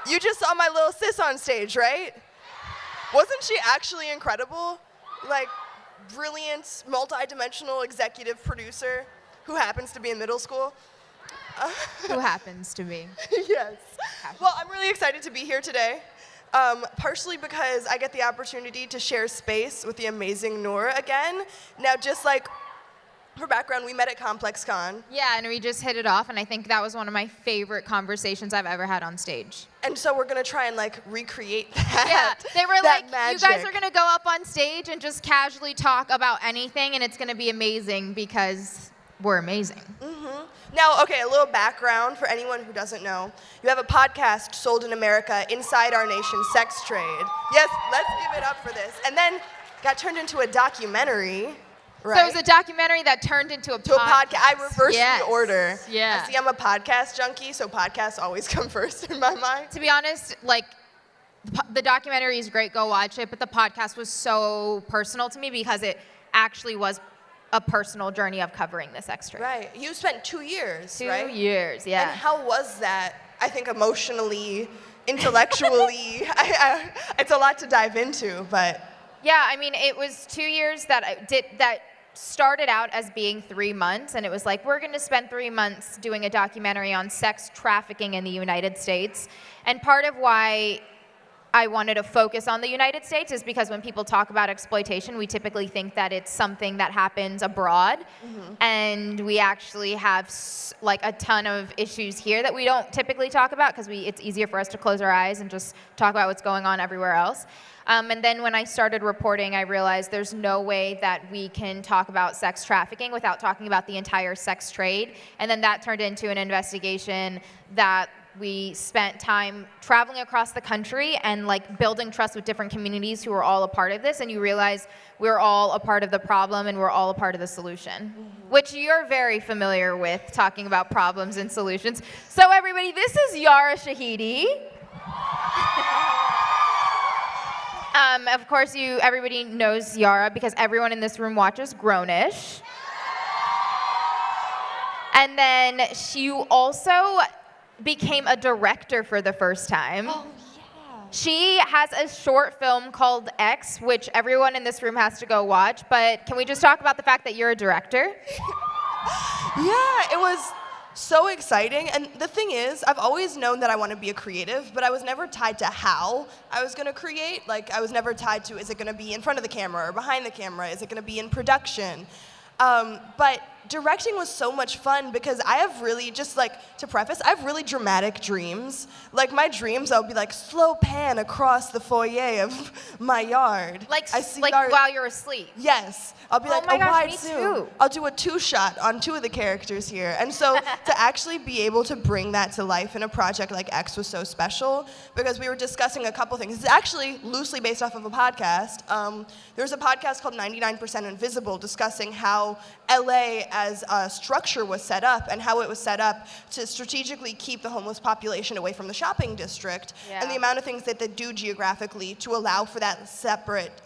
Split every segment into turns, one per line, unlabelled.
You just saw my little sis on stage, right? Wasn't she actually incredible? Like, brilliant, multi-dimensional executive producer who happens to be in middle school.
Who happens to be.
Yes. Well, I'm really excited to be here today, partially because I get the opportunity to share space with the amazing Noor again. Now, just like her background, we met at ComplexCon.
Yeah, and we just hit it off, and I think that was one of my favorite conversations I've ever had on stage.
And so we're going to try and, like, recreate that.
Yeah, they were like,
magic.
you guys are going to go up on stage and just casually talk about anything, and it's going to be amazing because we're amazing.
Now, okay, a little background for anyone who doesn't know. You have a podcast sold in America inside our nation's sex trade. Yes, let's give it up for this. And then got turned into a documentary. Right.
So it was a documentary that turned into a podcast.
I reversed the order.
Yeah.
See, I'm a podcast junkie, so podcasts always come first in my mind.
To be honest, like, the documentary is great, go watch it, but the podcast was so personal to me because it actually was a personal journey of covering the sex trade.
Right. You spent 2 years, right?
2 years, yeah.
And how was that, I think, emotionally, intellectually? It's a lot to dive into, but...
Yeah, I mean, it was 2 years that started out as being 3 months, and it was like, we're going to spend 3 months doing a documentary on sex trafficking in the United States. And part of why I wanted to focus on the United States is because when people talk about exploitation, we typically think that it's something that happens abroad, and we actually have like a ton of issues here that we don't typically talk about because it's easier for us to close our eyes and just talk about what's going on everywhere else. And then when I started reporting, I realized there's no way that we can talk about sex trafficking without talking about the entire sex trade. And then that turned into an investigation that we spent time traveling across the country and like building trust with different communities who are all a part of this. And you realize we're all a part of the problem and we're all a part of the solution, which you're very familiar with, talking about problems and solutions. So everybody, this is Yara Shahidi. Of course, everybody knows Yara because everyone in this room watches Grownish. And then she also became a director for the first time.
Oh, yeah.
She has a short film called X, which everyone in this room has to go watch. But can we just talk about the fact that you're a director?
Yeah, it was so exciting. And the thing is, I've always known that I want to be a creative, but I was never tied to how I was going to create. Like, I was never tied to, is it going to be in front of the camera or behind the camera? Is it going to be in production? But directing was so much fun because I have really, just like to preface, I have really dramatic dreams. Like my dreams, I'll be like slow pan across the foyer of my yard.
Like while you're asleep.
Yes. I'll be like
my
a
gosh,
wide
me
zoom.
too.
I'll do a 2-shot on 2 of the characters here. And so to actually be able to bring that to life in a project like X was so special because we were discussing a couple things. It's actually loosely based off of a podcast. There's a podcast called 99% Invisible discussing how LA as a structure was set up and how it was set up to strategically keep the homeless population away from the shopping district and the amount of things that they do geographically to allow for that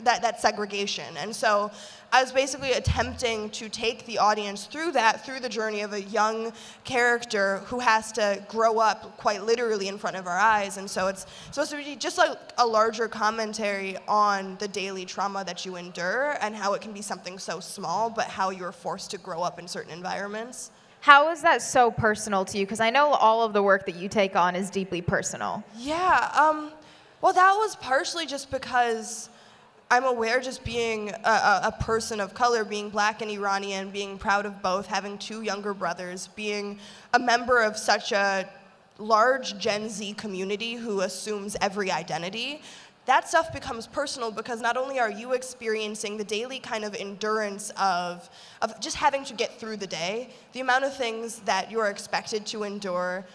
that segregation. And so I was basically attempting to take the audience through the journey of a young character who has to grow up quite literally in front of our eyes. And so it's supposed to be just like a larger commentary on the daily trauma that you endure and how it can be something so small, but how you're forced to grow up in certain environments.
How is that so personal to you? Because I know all of the work that you take on is deeply personal.
Yeah, well, that was partially just because I'm aware, just being a person of color, being black and Iranian, being proud of both, having 2 younger brothers, being a member of such a large Gen Z community who assumes every identity, that stuff becomes personal because not only are you experiencing the daily kind of endurance of just having to get through the day, the amount of things that you're expected to endure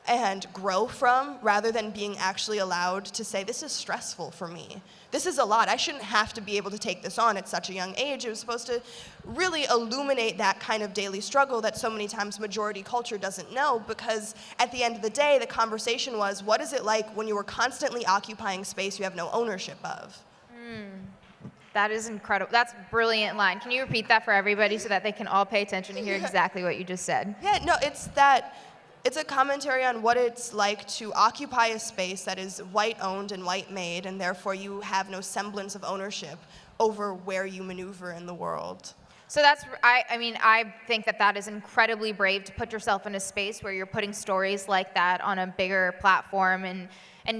and grow from rather than being actually allowed to say, this is stressful for me. This is a lot. I shouldn't have to be able to take this on at such a young age. It was supposed to really illuminate that kind of daily struggle that so many times majority culture doesn't know, because at the end of the day, the conversation was, what is it like when you are constantly occupying space you have no ownership of?
That is incredible. That's a brilliant line. Can you repeat that for everybody so that they can all pay attention to hear exactly what you just said?
Yeah, no, it's that It's a commentary on what it's like to occupy a space that is white-owned and white-made, and therefore you have no semblance of ownership over where you maneuver in the world.
So that's, I think that is incredibly brave to put yourself in a space where you're putting stories like that on a bigger platform and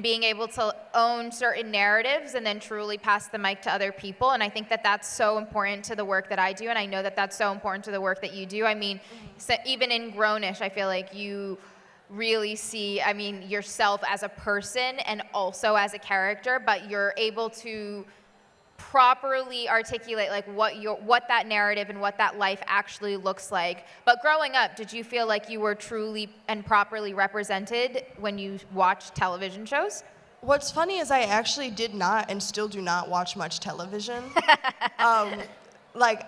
being able to own certain narratives and then truly pass the mic to other people. And I think that that's so important to the work that I do, and I know that that's so important to the work that you do. I mean, so even in Grownish, I feel like you really see, yourself as a person and also as a character, but you're able to properly articulate like what that narrative and what that life actually looks like. But growing up, did you feel like you were truly and properly represented when you watched television shows?
What's funny is I actually did not and still do not watch much television.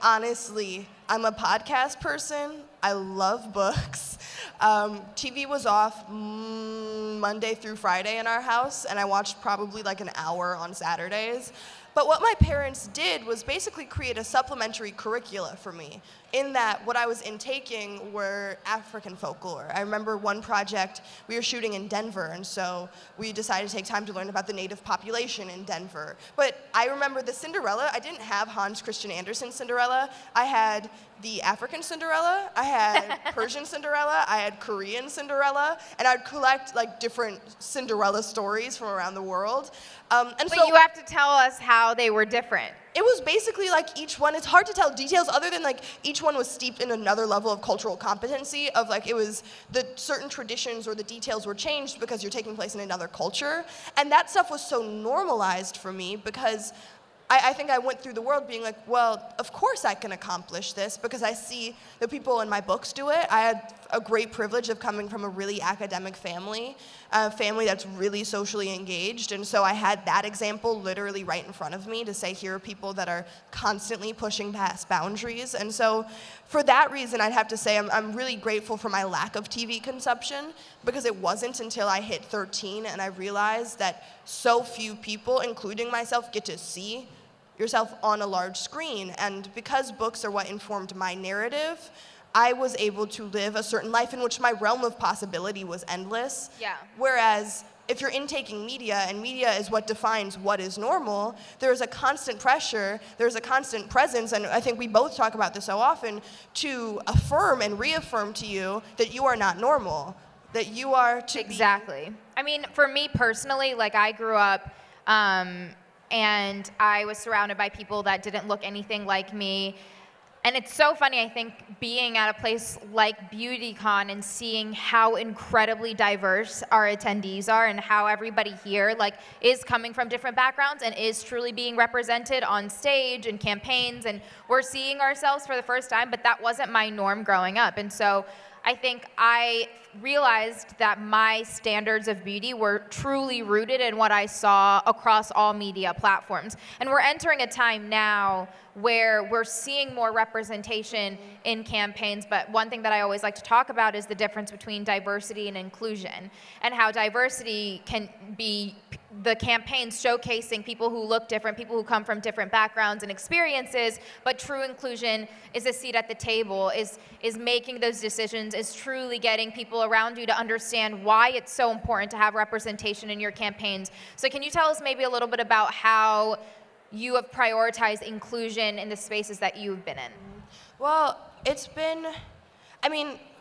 Honestly, I'm a podcast person. I love books. TV was off Monday through Friday in our house, and I watched probably like an hour on Saturdays. But what my parents did was basically create a supplementary curricula for me, in that what I was intaking were African folklore. I remember one project, we were shooting in Denver, and so we decided to take time to learn about the native population in Denver. But I remember the Cinderella, I didn't have Hans Christian Andersen's Cinderella. I had the African Cinderella, I had Persian Cinderella, I had Korean Cinderella, and I'd collect like different Cinderella stories from around the world.
But you have to tell us how they were different.
It was basically like each one, it's hard to tell details other than like each one was steeped in another level of cultural competency of like it was the certain traditions or the details were changed because you're taking place in another culture. And that stuff was so normalized for me because I think I went through the world being like, well, of course I can accomplish this because I see the people in my books do it. I had a great privilege of coming from a really academic family, a family that's really socially engaged, and so I had that example literally right in front of me to say, here are people that are constantly pushing past boundaries. And so for that reason, I'd have to say I'm really grateful for my lack of TV consumption, because it wasn't until I hit 13 and I realized that so few people, including myself, get to see yourself on a large screen. And because books are what informed my narrative, I was able to live a certain life in which my realm of possibility was endless.
Yeah.
Whereas if you're intaking media, and media is what defines what is normal, there's a constant pressure, there's a constant presence, and I think we both talk about this so often, to affirm and reaffirm to you that you are not normal, that you are to
Exactly. I mean, for me personally, like I grew up and I was surrounded by people that didn't look anything like me. And it's so funny, I think, being at a place like Beautycon and seeing how incredibly diverse our attendees are and how everybody here is coming from different backgrounds and is truly being represented on stage and campaigns, and we're seeing ourselves for the first time, but that wasn't my norm growing up. And so I think I realized that my standards of beauty were truly rooted in what I saw across all media platforms. And we're entering a time now where we're seeing more representation in campaigns, but one thing that I always like to talk about is the difference between diversity and inclusion, and how diversity can be the campaigns showcasing people who look different, people who come from different backgrounds and experiences, but true inclusion is a seat at the table, is making those decisions, is truly getting people around you to understand why it's so important to have representation in your campaigns. So can you tell us maybe a little bit about how you have prioritized inclusion in the spaces that you've been in?
Well, it's been,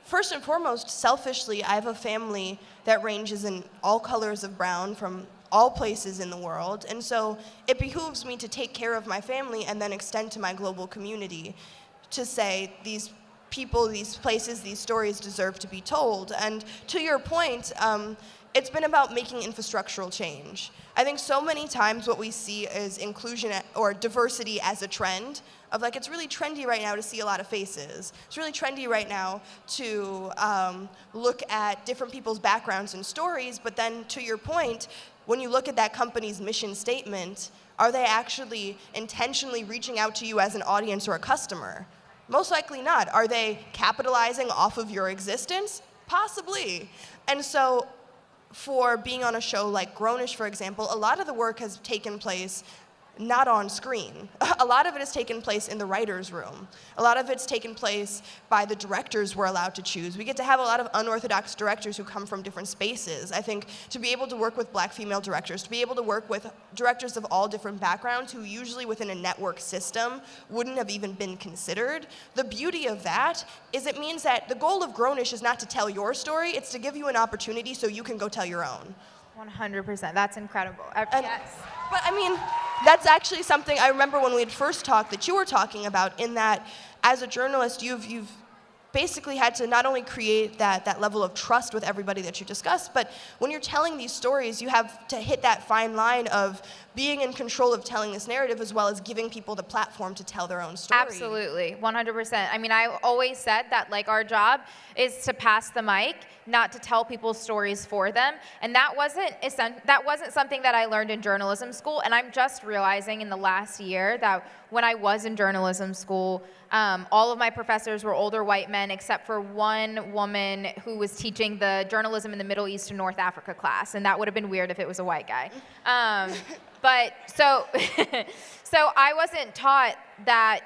first and foremost, selfishly, I have a family that ranges in all colors of brown from all places in the world, and so it behooves me to take care of my family and then extend to my global community to say these people, these places, these stories deserve to be told. And to your point, it's been about making infrastructural change. I think so many times what we see is inclusion or diversity as a trend of it's really trendy right now to see a lot of faces. It's really trendy right now to look at different people's backgrounds and stories, but then to your point, when you look at that company's mission statement, are they actually intentionally reaching out to you as an audience or a customer? Most likely not. Are they capitalizing off of your existence? Possibly. And so for being on a show like Grownish, for example, a lot of the work has taken place not on screen. A lot of it has taken place in the writer's room. A lot of it's taken place by the directors we're allowed to choose. We get to have a lot of unorthodox directors who come from different spaces. I think to be able to work with black female directors, to be able to work with directors of all different backgrounds who usually within a network system wouldn't have even been considered, the beauty of that is it means that the goal of Grownish is not to tell your story, it's to give you an opportunity so you can go tell your own.
100%. That's incredible. Yes.
But I mean, that's actually something I remember when we had first talked that you were talking about, in that as a journalist, you've basically had to not only create that level of trust with everybody that you discuss, but when you're telling these stories, you have to hit that fine line of being in control of telling this narrative as well as giving people the platform to tell their own story.
Absolutely, 100%. I mean, I always said that like our job is to pass the mic, not to tell people's stories for them. And that wasn't something that I learned in journalism school. And I'm just realizing in the last year that when I was in journalism school, all of my professors were older white men except for one woman who was teaching the journalism in the Middle East and North Africa class. And that would have been weird if it was a white guy. But so I wasn't taught that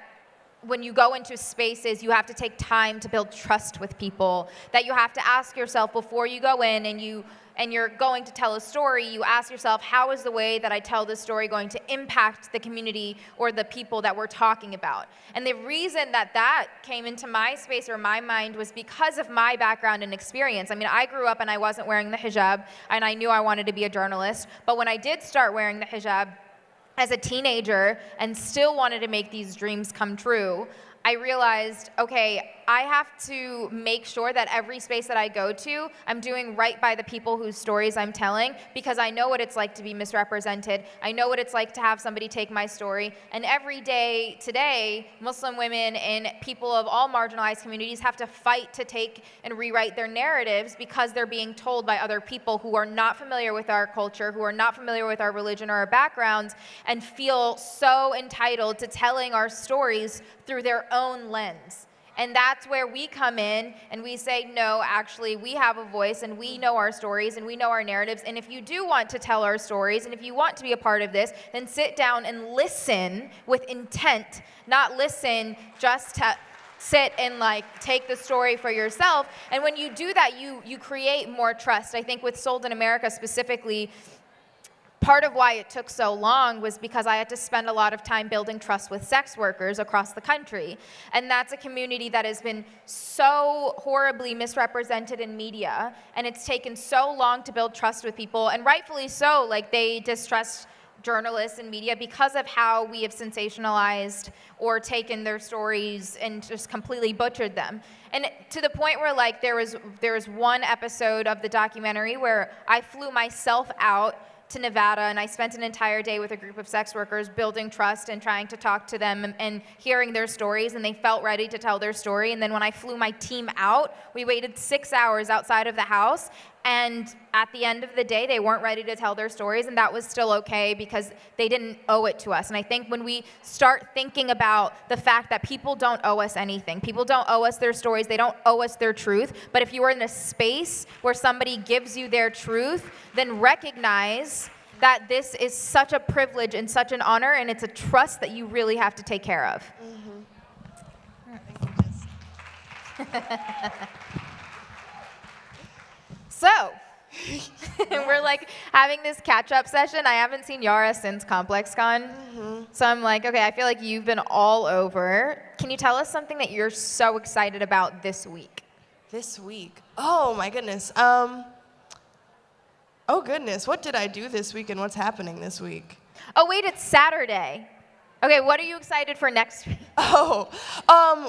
when you go into spaces, you have to take time to build trust with people, that you have to ask yourself before you go in and you're going to tell a story, you ask yourself, how is the way that I tell this story going to impact the community or the people that we're talking about? And the reason that came into my space or my mind was because of my background and experience. I mean, I grew up and I wasn't wearing the hijab, and I knew I wanted to be a journalist, but when I did start wearing the hijab as a teenager and still wanted to make these dreams come true, I realized, okay, I have to make sure that every space that I go to, I'm doing right by the people whose stories I'm telling, because I know what it's like to be misrepresented. I know what it's like to have somebody take my story. And every day today, Muslim women and people of all marginalized communities have to fight to take and rewrite their narratives because they're being told by other people who are not familiar with our culture, who are not familiar with our religion or our backgrounds, and feel so entitled to telling our stories through their own lens. And that's where we come in and we say, no, actually, we have a voice and we know our stories and we know our narratives. And if you do want to tell our stories and if you want to be a part of this, then sit down and listen with intent, not listen just to sit and like take the story for yourself. And when you do that, you create more trust. I think with Sold in America specifically, part of why it took so long was because I had to spend a lot of time building trust with sex workers across the country. And that's a community that has been so horribly misrepresented in media, and it's taken so long to build trust with people, and rightfully so. Like, they distrust journalists and media because of how we have sensationalized or taken their stories and just completely butchered them. And to the point where, like, there was one episode of the documentary where I flew myself out to Nevada, and I spent an entire day with a group of sex workers building trust and trying to talk to them and hearing their stories, and they felt ready to tell their story. And then when I flew my team out, we waited 6 hours outside of the house, and at the end of the day, they weren't ready to tell their stories, and that was still okay because they didn't owe it to us. And I think when we start thinking about the fact that people don't owe us anything, people don't owe us their stories, they don't owe us their truth, but if you are in a space where somebody gives you their truth, then recognize that this is such a privilege and such an honor, and it's a trust that you really have to take care of. So, we're like having this catch-up session. I haven't seen Yara since ComplexCon. So I'm like, okay, I feel like you've been all over. Can you tell us something that you're so excited about this week?
This week? Oh my goodness. Oh goodness, what did I do this week and what's happening this week?
Oh wait, it's Saturday. Okay, what are you excited for next week?
Oh,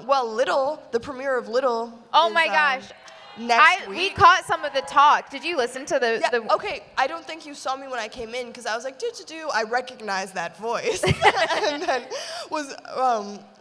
well, the premiere of Little.
Oh
is,
my gosh.
Next week.
We caught some of the talk. Did you listen to the?
Yeah, okay, I don't think you saw me when I came in because I was like, I recognized that voice. And then was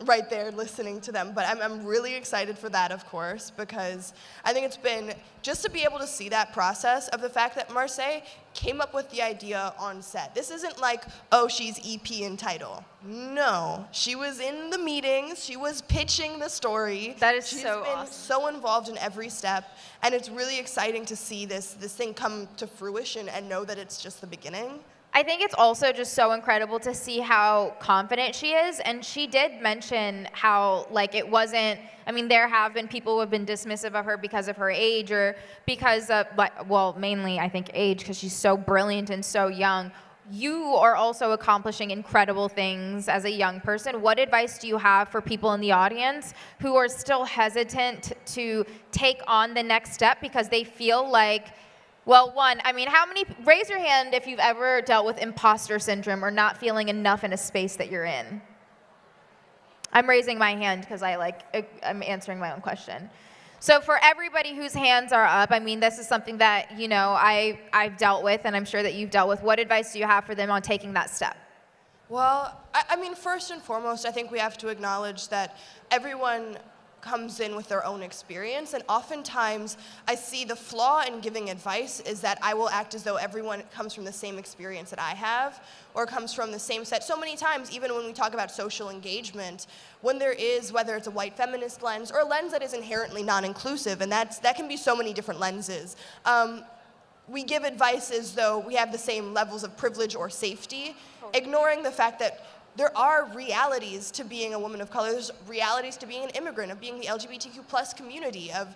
right there listening to them. But I'm really excited for that, of course, because I think it's been, just to be able to see that process of the fact that Marseille came up with the idea on set. This isn't like, oh, she's EP in title. No, she was in the meetings, she was pitching the story.
That is
She's
so
been
awesome.
so involved in every step, and it's really exciting to see this thing come to fruition and know that it's just the beginning.
I think it's also just so incredible to see how confident she is. And she did mention how, like, it wasn't, I mean, there have been people who have been dismissive of her because of her age or because of, well, mainly I think age, because she's so brilliant and so young. You are also accomplishing incredible things as a young person. What advice do you have for people in the audience who are still hesitant to take on the next step because they feel like, well, one, I mean, raise your hand if you've ever dealt with imposter syndrome or not feeling enough in a space that you're in. I'm raising my hand because I'm answering my own question. So for everybody whose hands are up, I mean, this is something that, you know, I've dealt with, and I'm sure that you've dealt with. What advice do you have for them on taking that step?
Well, I mean, first and foremost, I think we have to acknowledge that everyone comes in with their own experience, and oftentimes I see the flaw in giving advice is that I will act as though everyone comes from the same experience that I have or comes from the same set. So many times, even when we talk about social engagement, when there is, whether it's a white feminist lens or a lens that is inherently non-inclusive, and that can be so many different lenses, we give advice as though we have the same levels of privilege or safety, ignoring the fact that there are realities to being a woman of color. There's realities to being an immigrant, of being the LGBTQ plus community, of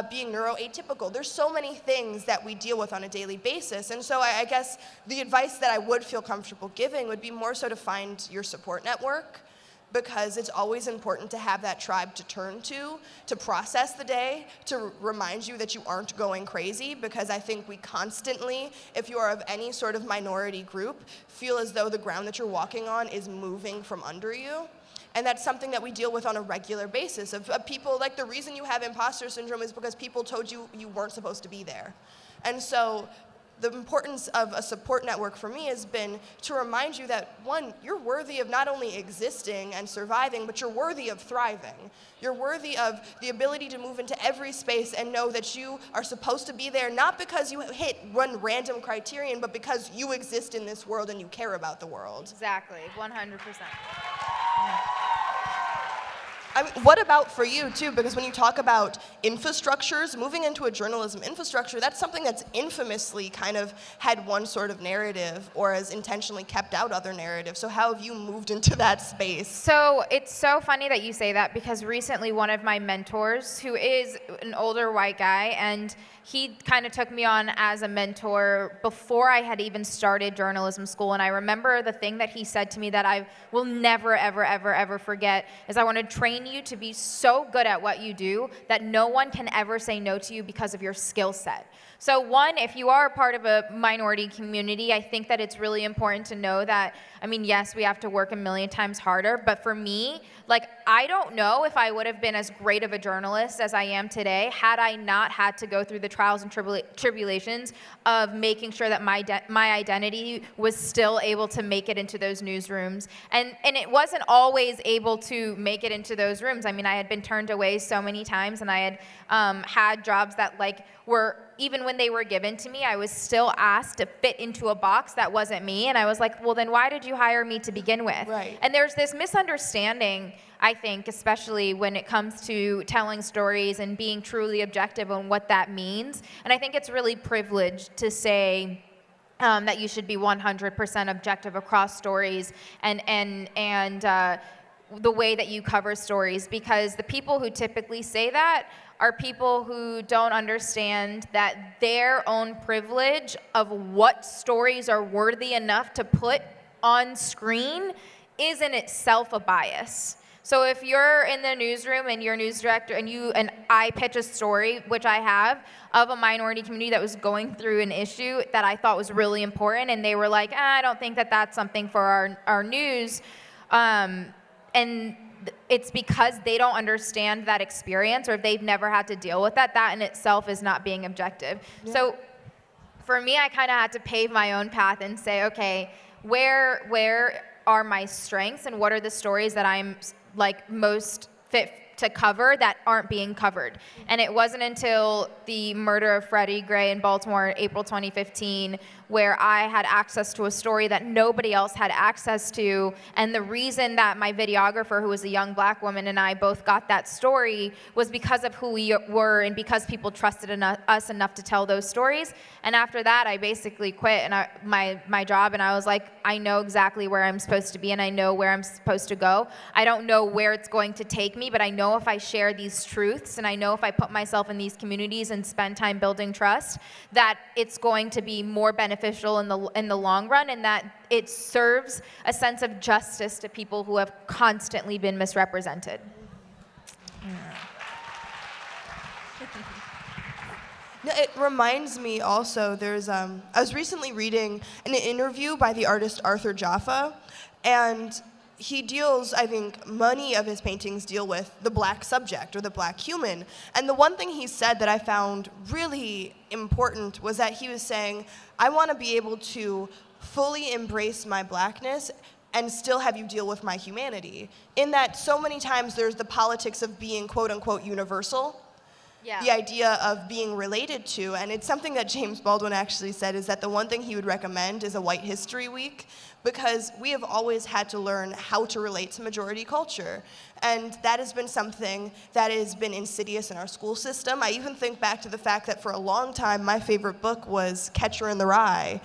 being neuroatypical. There's so many things that we deal with on a daily basis. And so I guess the advice that I would feel comfortable giving would be more so to find your support network, because it's always important to have that tribe to turn to process the day, to remind you that you aren't going crazy, because I think we constantly, if you are of any sort of minority group, feel as though the ground that you're walking on is moving from under you. And that's something that we deal with on a regular basis, of people, like the reason you have imposter syndrome is because people told you you weren't supposed to be there. And so the importance of a support network for me has been to remind you that, one, you're worthy of not only existing and surviving, but you're worthy of thriving. You're worthy of the ability to move into every space and know that you are supposed to be there, not because you hit one random criterion, but because you exist in this world and you care about the world.
Exactly, 100%.
I mean, what about for you, too? Because when you talk about infrastructures, moving into a journalism infrastructure, that's something that's infamously kind of had one sort of narrative or has intentionally kept out other narratives. So how have you moved into that space?
So it's so funny that you say that, because recently one of my mentors, who is an older white guy, and he kind of took me on as a mentor before I had even started journalism school. And I remember the thing that he said to me that I will never, ever, ever, ever forget is, I want to train you to be so good at what you do that no one can ever say no to you because of your skill set. So one, if you are a part of a minority community, I think that it's really important to know that, I mean, yes, we have to work a million times harder, but for me, like, I don't know if I would have been as great of a journalist as I am today had I not had to go through the trials and tribulations of making sure that my identity was still able to make it into those newsrooms. And it wasn't always able to make it into those rooms. I mean, I had been turned away so many times, and I had had jobs that, like, were, even when they were given to me, I was still asked to fit into a box that wasn't me. And I was like, well, then why did you hire me to begin with?
Right.
And there's this misunderstanding, I think, especially when it comes to telling stories and being truly objective on what that means. And I think it's really privileged to say that you should be 100% objective across stories and the way that you cover stories, because the people who typically say that are people who don't understand that their own privilege of what stories are worthy enough to put on screen is in itself a bias. So if you're in the newsroom and you're a news director and I pitch a story, which I have, of a minority community that was going through an issue that I thought was really important, and they were like, I don't think that that's something for our news, and it's because they don't understand that experience, or they've never had to deal with that. That in itself is not being objective. Yeah. So for me, I kind of had to pave my own path and say, okay, where are my strengths, and what are the stories that I'm, like, most fit to cover that aren't being covered. And it wasn't until the murder of Freddie Gray in Baltimore, April 2015, where I had access to a story that nobody else had access to. And the reason that my videographer, who was a young black woman, and I both got that story was because of who we were and because people trusted us enough to tell those stories. And after that, I basically quit my job, and I was like, I know exactly where I'm supposed to be, and I know where I'm supposed to go. I don't know where it's going to take me, but I know if I share these truths, and I know if I put myself in these communities and spend time building trust, that it's going to be more beneficial in the long run, and that it serves a sense of justice to people who have constantly been misrepresented.
No, it reminds me also, I was recently reading an interview by the artist Arthur Jaffa, and he deals, I think, many of his paintings deal with the black subject or the black human. And the one thing he said that I found really important was that he was saying, I want to be able to fully embrace my blackness and still have you deal with my humanity. In that so many times there's the politics of being quote unquote universal. Yeah. The idea of being related to, and it's something that James Baldwin actually said, is that the one thing he would recommend is a White History Week, because we have always had to learn how to relate to majority culture. And that has been something that has been insidious in our school system. I even think back to the fact that for a long time, my favorite book was Catcher in the Rye.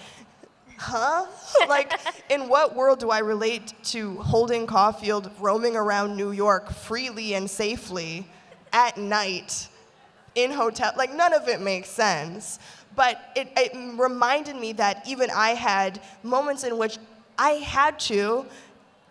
Huh? Like, in what world do I relate to Holden Caulfield roaming around New York freely and safely at night? In hotel, like none of it makes sense. But it reminded me that even I had moments in which I had to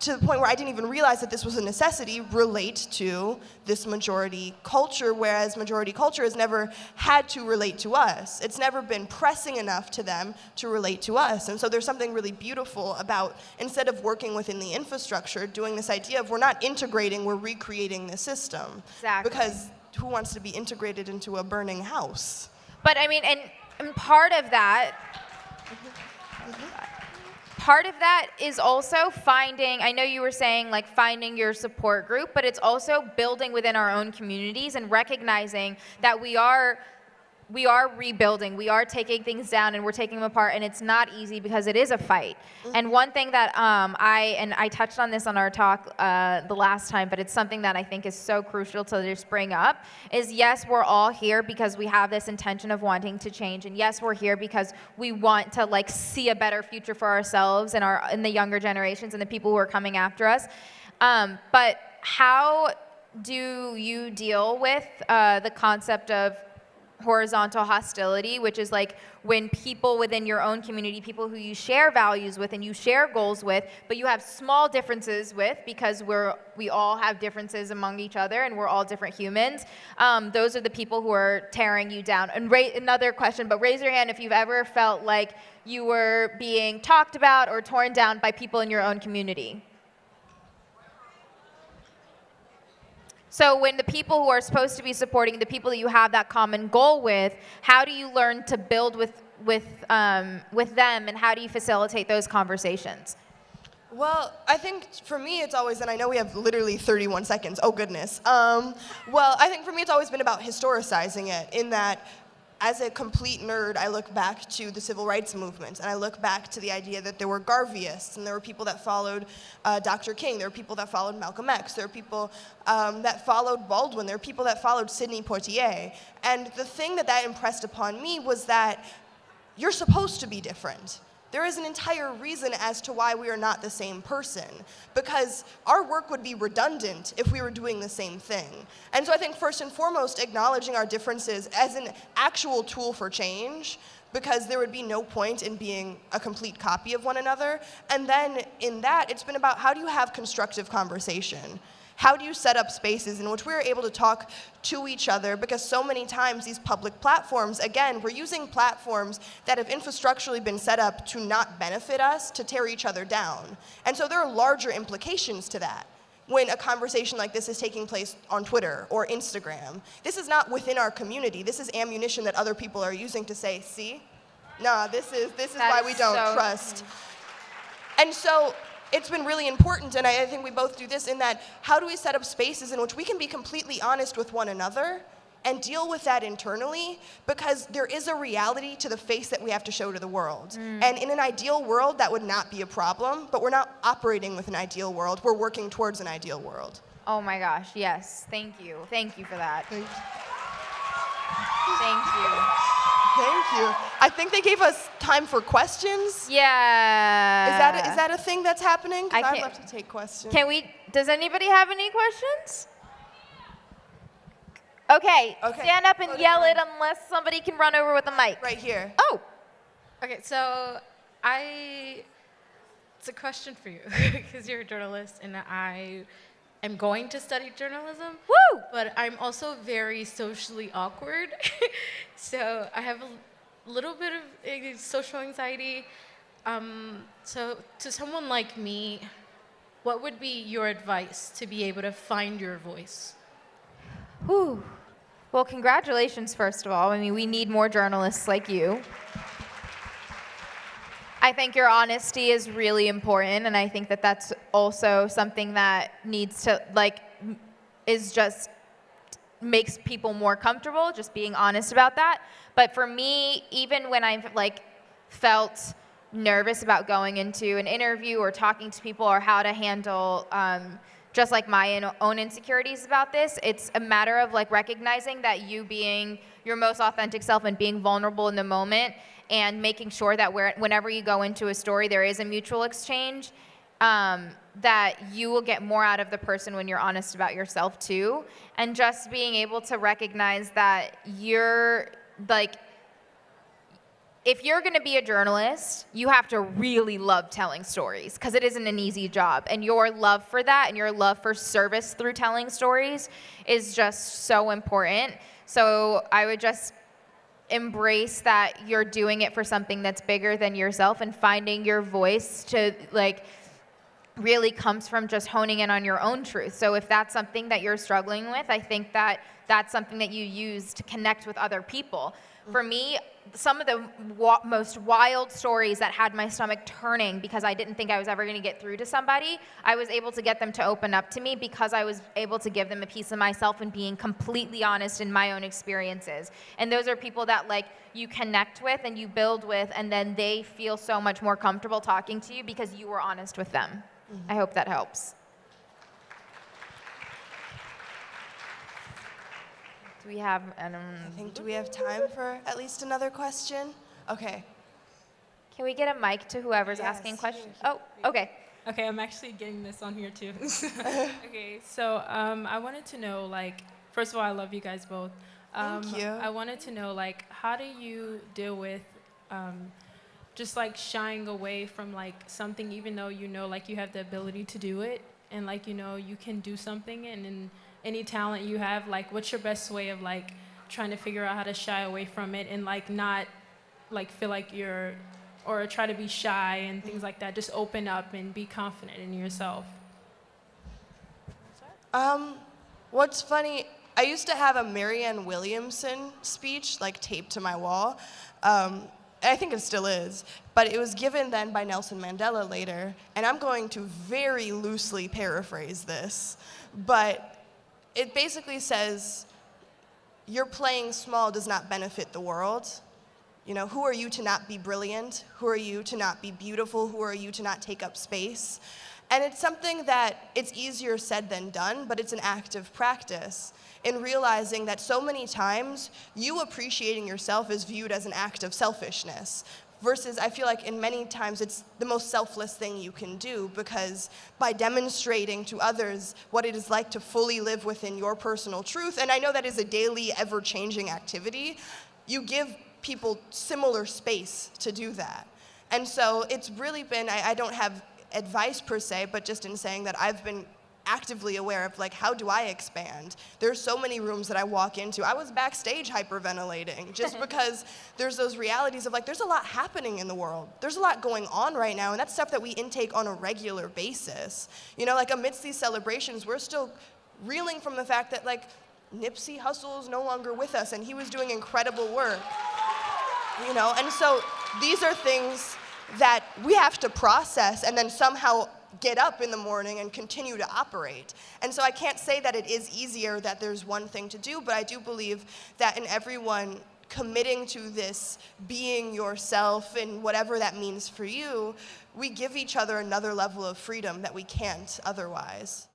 the point where I didn't even realize that this was a necessity, relate to this majority culture, whereas majority culture has never had to relate to us. It's never been pressing enough to them to relate to us. And so there's something really beautiful about, instead of working within the infrastructure, doing this idea of we're not integrating, we're recreating the system.
Exactly.
Because who wants to be integrated into a burning house?
But I mean, and part of that, is also finding, I know you were saying like finding your support group, but it's also building within our own communities and recognizing that we are rebuilding, we are taking things down and we're taking them apart, and it's not easy because it is a fight. Mm-hmm. And one thing that I touched on this on our talk the last time, but it's something that I think is so crucial to just bring up, is yes, we're all here because we have this intention of wanting to change, and yes, we're here because we want to like see a better future for ourselves and in the younger generations and the people who are coming after us. But how do you deal with the concept of horizontal hostility, which is like when people within your own community, people who you share values with and you share goals with, but you have small differences with, because we all have differences among each other and we're all different humans, those are the people who are tearing you down. And another question, but raise your hand if you've ever felt like you were being talked about or torn down by people in your own community. So when the people who are supposed to be supporting, the people that you have that common goal with, how do you learn to build with them, and how do you facilitate those conversations?
Well, I think for me it's always, and I know we have literally 31 seconds, oh goodness. Well, I think for me it's always been about historicizing it, in that as a complete nerd, I look back to the civil rights movement, and I look back to the idea that there were Garveyists, and there were people that followed Dr. King, there were people that followed Malcolm X, there were people that followed Baldwin, there were people that followed Sidney Poitier. And the thing that impressed upon me was that you're supposed to be different. There is an entire reason as to why we are not the same person, because our work would be redundant if we were doing the same thing. And so I think first and foremost, acknowledging our differences as an actual tool for change, because there would be no point in being a complete copy of one another. And then in that, it's been about how do you have constructive conversation? How do you set up spaces in which we're able to talk to each other? Because so many times these public platforms, again, we're using platforms that have infrastructurally been set up to not benefit us, to tear each other down. And so there are larger implications to that when a conversation like this is taking place on Twitter or Instagram. This is not within our community. This is ammunition that other people are using to say, see? Nah, this is why we don't trust. And so it's been really important, and I think we both do this, in that how do we set up spaces in which we can be completely honest with one another and deal with that internally, because there is a reality to the face that we have to show to the world. And in an ideal world, that would not be a problem, but we're not operating with an ideal world. We're working towards an ideal world.
Oh my gosh, yes. Thank you. Thank you for that.
Thank you.
Thank you.
Thank you. I think they gave us time for questions.
Yeah.
Is that a thing that's happening? 'Cause
I
I'd
can't-
love to take questions.
Does anybody have any questions? Okay,
Okay.
stand up and
Go to
yell
the
it unless somebody can run over with a mic.
Right here.
Oh,
Okay, so it's a question for you because you're a journalist and I am going to study journalism.
woo!
But I'm also very socially awkward. So I have a little bit of social anxiety. So to someone like me, what would be your advice to be able to find your voice?
Whew. Well, congratulations, first of all. I mean, we need more journalists like you. I think your honesty is really important, and I think that that's also something that needs to, makes people more comfortable, just being honest about that. But for me, even when I've, felt nervous about going into an interview or talking to people or how to handle just my own insecurities about this, it's a matter of recognizing that you being your most authentic self and being vulnerable in the moment, and making sure that whenever you go into a story, there is a mutual exchange, that you will get more out of the person when you're honest about yourself too. And just being able to recognize that you're if you're going to be a journalist, you have to really love telling stories, because it isn't an easy job. And your love for that and your love for service through telling stories is just so important. So I would just embrace that you're doing it for something that's bigger than yourself, and finding your voice to really comes from just honing in on your own truth. So if that's something that you're struggling with, I think that that's something that you use to connect with other people. For me, some of the most wild stories that had my stomach turning because I didn't think I was ever going to get through to somebody, I was able to get them to open up to me because I was able to give them a piece of myself and being completely honest in my own experiences. And those are people that you connect with and you build with, and then they feel so much more comfortable talking to you because you were honest with them. I hope that helps. Do we have,
Do we have time for at least another question? Okay.
Can we get a mic to whoever's
Yes,
asking questions?
here.
Oh, okay.
Okay, I'm actually getting this on here too. Okay, so I wanted to know, first of all, I love you guys both.
Thank you.
I wanted to know, how do you deal with just shying away from something, even though you have the ability to do it, and you can do something, and in any talent you have, what's your best way of trying to figure out how to shy away from it and not feel like you're, or try to be shy and things like that, just open up and be confident in yourself?
What's funny, I used to have a Marianne Williamson speech taped to my wall. I think it still is, but it was given then by Nelson Mandela later, and I'm going to very loosely paraphrase this, but it basically says, your playing small does not benefit the world. Who are you to not be brilliant? Who are you to not be beautiful? Who are you to not take up space? And it's something that it's easier said than done, but it's an active practice in realizing that so many times you appreciating yourself is viewed as an act of selfishness, versus I feel in many times it's the most selfless thing you can do, because by demonstrating to others what it is like to fully live within your personal truth, and I know that is a daily, ever-changing activity, you give people similar space to do that. And so it's really been, I don't have advice per se, but just in saying that I've been actively aware of how do I expand? There's so many rooms that I walk into. I was backstage hyperventilating just because there's those realities of there's a lot happening in the world. There's a lot going on right now, and that's stuff that we intake on a regular basis. Amidst these celebrations, we're still reeling from the fact that Nipsey Hussle is no longer with us, and he was doing incredible work. And so these are things that we have to process and then somehow get up in the morning and continue to operate. And so I can't say that it is easier, that there's one thing to do, but I do believe that in everyone committing to this being yourself and whatever that means for you, we give each other another level of freedom that we can't otherwise.